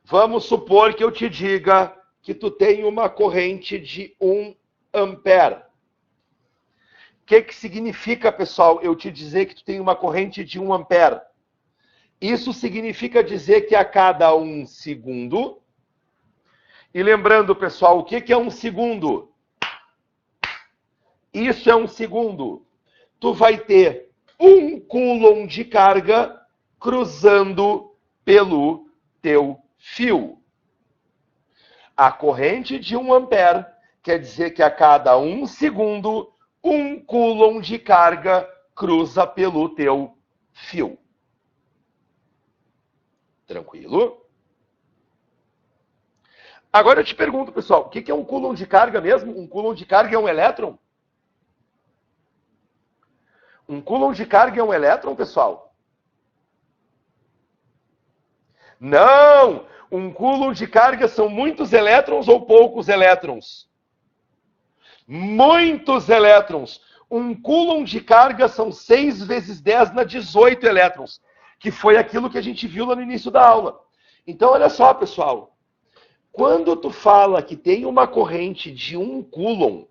Vamos supor que eu te diga que tu tem uma corrente de 1 ampere. O que significa, pessoal, eu te dizer que tu tem uma corrente de 1 ampere? Isso significa dizer que a cada 1 segundo... E lembrando, pessoal, o que é 1 segundo? Isso é 1 segundo. Tu vai ter 1 coulomb de carga cruzando pelo teu fio. A corrente de 1 ampere quer dizer que a cada 1 segundo, 1 coulomb de carga cruza pelo teu fio. Tranquilo? Agora eu te pergunto, pessoal, o que é um coulomb de carga mesmo? Um coulomb de carga é um elétron? Um coulomb de carga é um elétron, pessoal? Não! Um coulomb de carga são muitos elétrons ou poucos elétrons? Muitos elétrons. Um coulomb de carga são 6 vezes 10 na 18 elétrons, que foi aquilo que a gente viu lá no início da aula. Então, olha só, pessoal. Quando tu fala que tem uma corrente de 1 coulomb,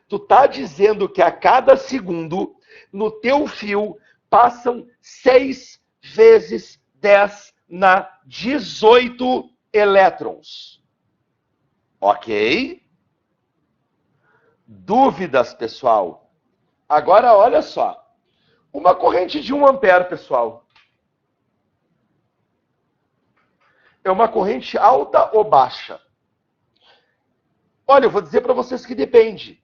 tu tá dizendo que a cada segundo, no teu fio, passam 6 vezes 10 na 18 elétrons. Ok? Dúvidas, pessoal? Agora, olha só. Uma corrente de 1 ampere, pessoal. É uma corrente alta ou baixa? Olha, eu vou dizer para vocês que depende.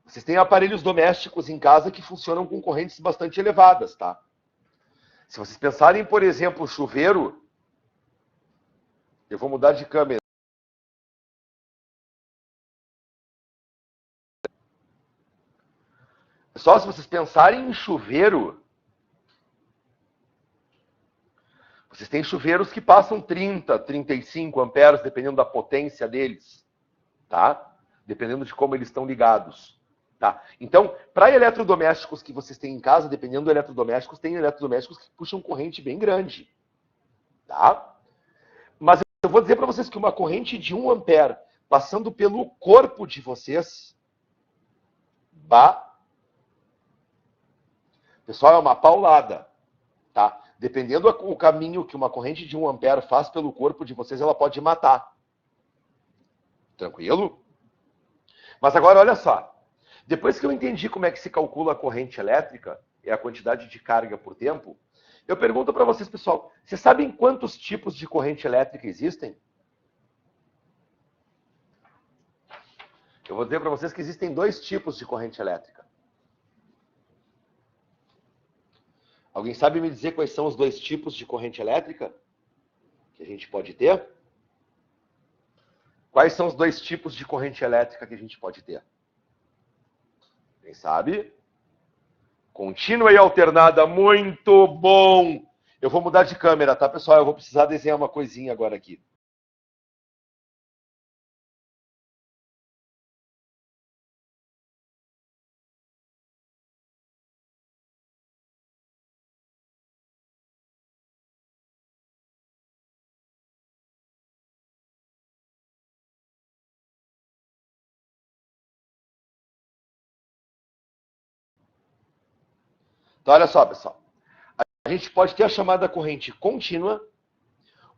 Vocês têm aparelhos domésticos em casa que funcionam com correntes bastante elevadas, tá? Se vocês pensarem, por exemplo, o chuveiro, eu vou mudar de câmera. Só se vocês pensarem em chuveiro, vocês têm chuveiros que passam 30, 35 amperes, dependendo da potência deles, tá? Dependendo de como eles estão ligados, tá? Então, para eletrodomésticos que vocês têm em casa, dependendo do eletrodomésticos, tem eletrodomésticos que puxam corrente bem grande, tá? Mas eu vou dizer para vocês que uma corrente de 1 ampere passando pelo corpo de vocês, pessoal, é uma paulada, tá? Dependendo do caminho que uma corrente de 1 ampere faz pelo corpo de vocês, ela pode matar. Tranquilo? Mas agora, olha só. Depois que eu entendi como é que se calcula a corrente elétrica, é a quantidade de carga por tempo, eu pergunto para vocês, pessoal, vocês sabem quantos tipos de corrente elétrica existem? Eu vou dizer para vocês que existem 2 tipos de corrente elétrica. Alguém sabe me dizer quais são os 2 tipos de corrente elétrica que a gente pode ter? Quais são os 2 tipos de corrente elétrica que a gente pode ter? Quem sabe? Contínua e alternada, muito bom! Eu vou mudar de câmera, tá, pessoal? Eu vou precisar desenhar uma coisinha agora aqui. Então, olha só, pessoal. A gente pode ter a chamada corrente contínua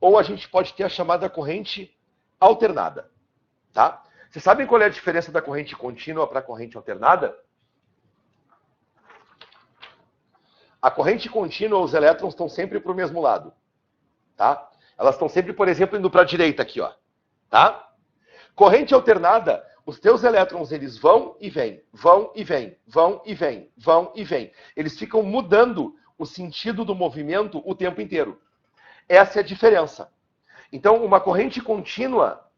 ou a gente pode ter a chamada corrente alternada, tá? Vocês sabem qual é a diferença da corrente contínua para a corrente alternada? A corrente contínua, os elétrons estão sempre para o mesmo lado, tá? Elas estão sempre, por exemplo, indo para a direita aqui, ó, tá? Corrente alternada, os teus elétrons, eles vão e vêm, vão e vêm, vão e vêm, vão e vêm. Eles ficam mudando o sentido do movimento o tempo inteiro. Essa é a diferença. Então, uma corrente contínua,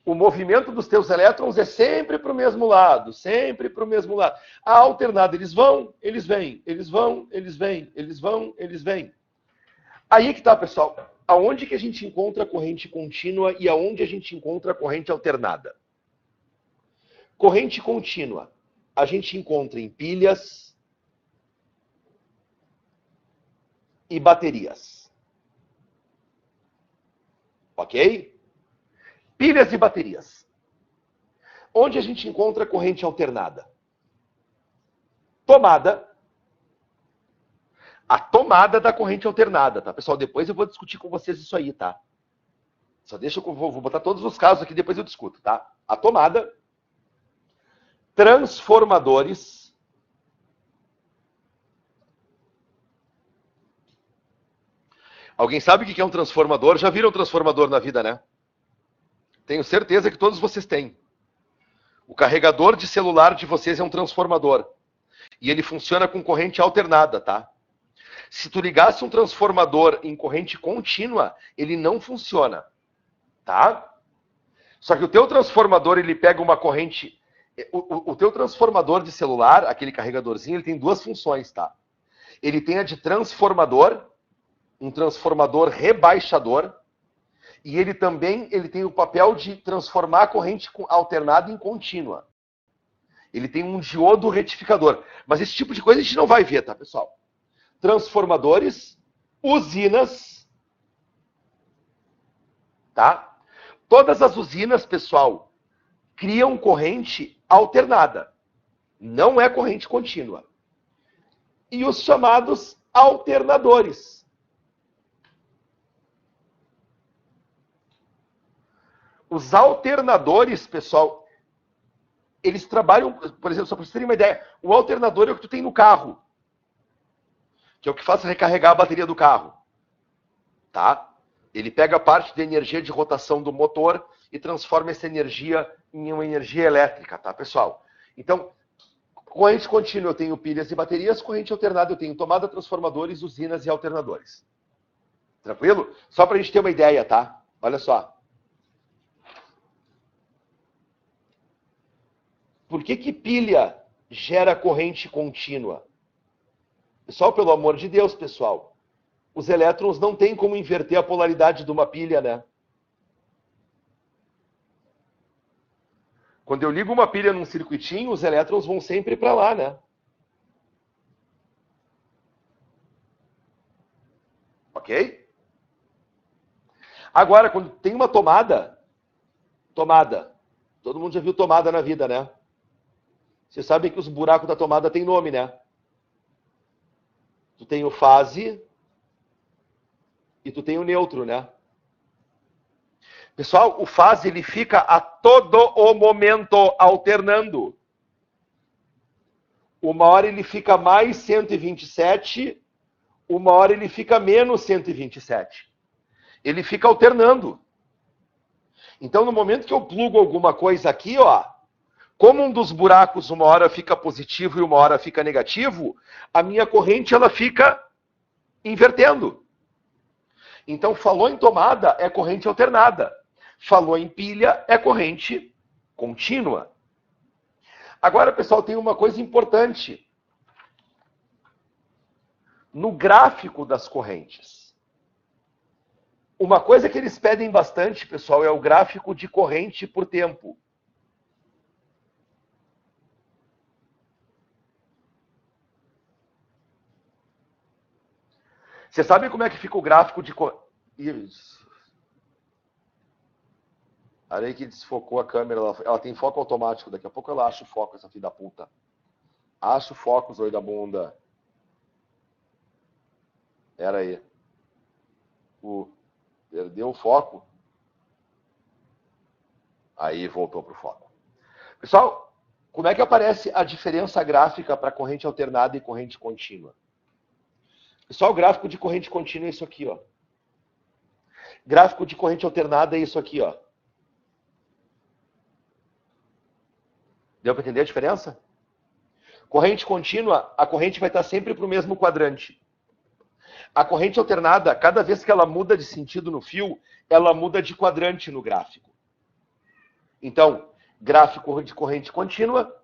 o movimento dos teus elétrons é sempre para o mesmo lado, sempre para o mesmo lado. A alternada, eles vão, eles vêm, eles vão, eles vêm, eles vão, eles vêm. Aí que está, pessoal. Aonde que a gente encontra a corrente contínua e aonde a gente encontra a corrente alternada? Corrente contínua, a gente encontra em pilhas e baterias. Ok? Pilhas e baterias. Onde a gente encontra a corrente alternada? Tomada. A tomada da corrente alternada, tá? Pessoal, depois eu vou discutir com vocês isso aí, tá? Só deixa eu vou botar todos os casos aqui, depois eu discuto, tá? A tomada, transformadores, alguém sabe o que é um transformador? Já viram um transformador na vida, né? Tenho certeza que todos vocês têm. O carregador de celular de vocês é um transformador. E ele funciona com corrente alternada, tá? Se tu ligasse um transformador em corrente contínua, ele não funciona, tá? Só que o teu transformador, ele pega uma corrente... O teu transformador de celular, aquele carregadorzinho, ele tem 2 funções, tá? Ele tem a de transformador, um transformador rebaixador, e ele também tem o papel de transformar a corrente alternada em contínua. Ele tem um diodo retificador. Mas esse tipo de coisa a gente não vai ver, tá, pessoal? Transformadores, usinas, tá? Todas as usinas, pessoal, criam corrente alternada. Não é corrente contínua. E os chamados alternadores. Os alternadores, pessoal, eles trabalham, por exemplo, só para vocês terem uma ideia, o alternador é o que tu tem no carro, que é o que faz recarregar a bateria do carro, tá? Ele pega a parte da energia de rotação do motor e transforma essa energia em uma energia elétrica, tá, pessoal? Então, corrente contínua eu tenho pilhas e baterias, corrente alternada eu tenho tomada, transformadores, usinas e alternadores. Tranquilo? Só para a gente ter uma ideia, tá? Olha só. Por que pilha gera corrente contínua? Pessoal, pelo amor de Deus, pessoal. Os elétrons não têm como inverter a polaridade de uma pilha, né? Quando eu ligo uma pilha num circuitinho, os elétrons vão sempre para lá, né? Ok? Agora, quando tem uma tomada, todo mundo já viu tomada na vida, né? Vocês sabem que os buracos da tomada têm nome, né? Tu tem o fase e tu tem o neutro, né? Pessoal, o fase ele fica a todo o momento alternando. Uma hora ele fica mais 127, uma hora ele fica menos 127. Ele fica alternando. Então, no momento que eu plugo alguma coisa aqui, ó, como um dos buracos uma hora fica positivo e uma hora fica negativo, a minha corrente ela fica invertendo. Então, falou em tomada, é corrente alternada. Falou em pilha, é corrente contínua. Agora, pessoal, tem uma coisa importante. No gráfico das correntes. Uma coisa que eles pedem bastante, pessoal, é o gráfico de corrente por tempo. Vocês sabem como é que fica o gráfico de corrente? Isso. Olha aí que desfocou a câmera. Ela tem foco automático. Daqui a pouco ela acha o foco, essa filha da puta. Acha o foco, zóio da bunda. Era aí. Perdeu o foco. Aí voltou pro foco. Pessoal, como é que aparece a diferença gráfica para corrente alternada e corrente contínua? Pessoal, o gráfico de corrente contínua é isso aqui, ó. Gráfico de corrente alternada é isso aqui, ó. Deu para entender a diferença? Corrente contínua, a corrente vai estar sempre para o mesmo quadrante. A corrente alternada, cada vez que ela muda de sentido no fio, ela muda de quadrante no gráfico. Então, gráfico de corrente contínua,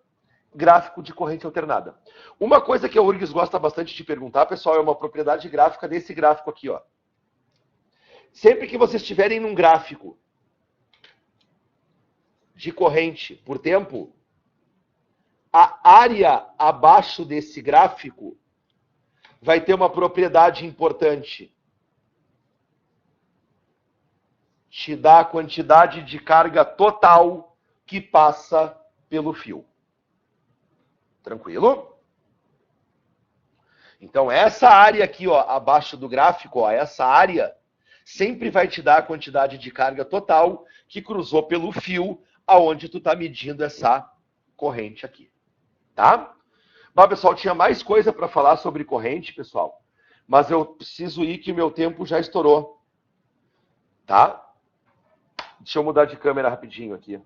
gráfico de corrente alternada. Uma coisa que a URGS gosta bastante de perguntar, pessoal, é uma propriedade gráfica desse gráfico aqui, ó. Sempre que vocês estiverem num gráfico de corrente por tempo, a área abaixo desse gráfico vai ter uma propriedade importante. Te dá a quantidade de carga total que passa pelo fio. Tranquilo? Então, essa área aqui, ó, abaixo do gráfico, ó, essa área sempre vai te dar a quantidade de carga total que cruzou pelo fio aonde tu está medindo essa corrente aqui. Tá? Bom, pessoal, tinha mais coisa para falar sobre corrente, pessoal, mas eu preciso ir que o meu tempo já estourou. Tá? Deixa eu mudar de câmera rapidinho aqui.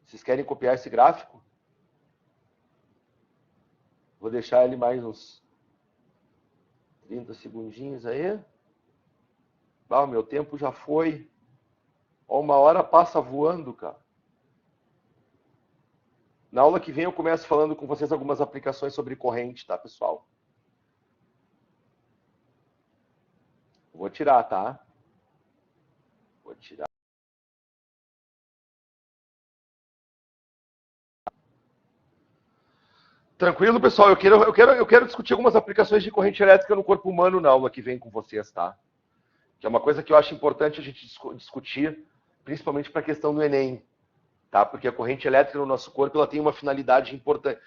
Vocês querem copiar esse gráfico? Vou deixar ele mais uns 30 segundinhos aí. Ah, o meu tempo já foi. Ó, uma hora passa voando, cara. Na aula que vem eu começo falando com vocês algumas aplicações sobre corrente, tá, pessoal? Vou tirar, tá? Vou tirar. Tranquilo, pessoal? Eu quero discutir algumas aplicações de corrente elétrica no corpo humano na aula que vem com vocês, tá? Que é uma coisa que eu acho importante a gente discutir, principalmente para a questão do Enem, tá? Porque a corrente elétrica no nosso corpo ela tem uma finalidade importante,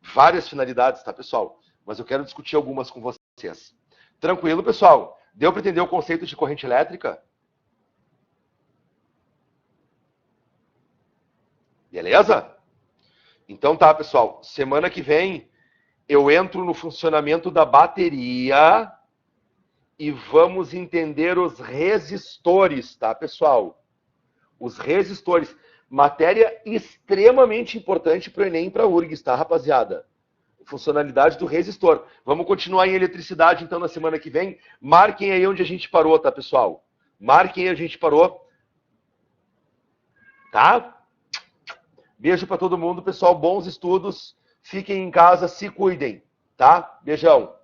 várias finalidades, tá, pessoal? Mas eu quero discutir algumas com vocês. Tranquilo, pessoal? Deu para entender o conceito de corrente elétrica? Beleza? Então tá, pessoal. Semana que vem eu entro no funcionamento da bateria e vamos entender os resistores, tá, pessoal? Os resistores. Matéria extremamente importante para o Enem e para a URGS, tá, rapaziada? Funcionalidade do resistor. Vamos continuar em eletricidade, então, na semana que vem. Marquem aí onde a gente parou, tá, pessoal? Marquem aí onde a gente parou. Tá? Beijo para todo mundo, pessoal. Bons estudos. Fiquem em casa, se cuidem, tá? Beijão.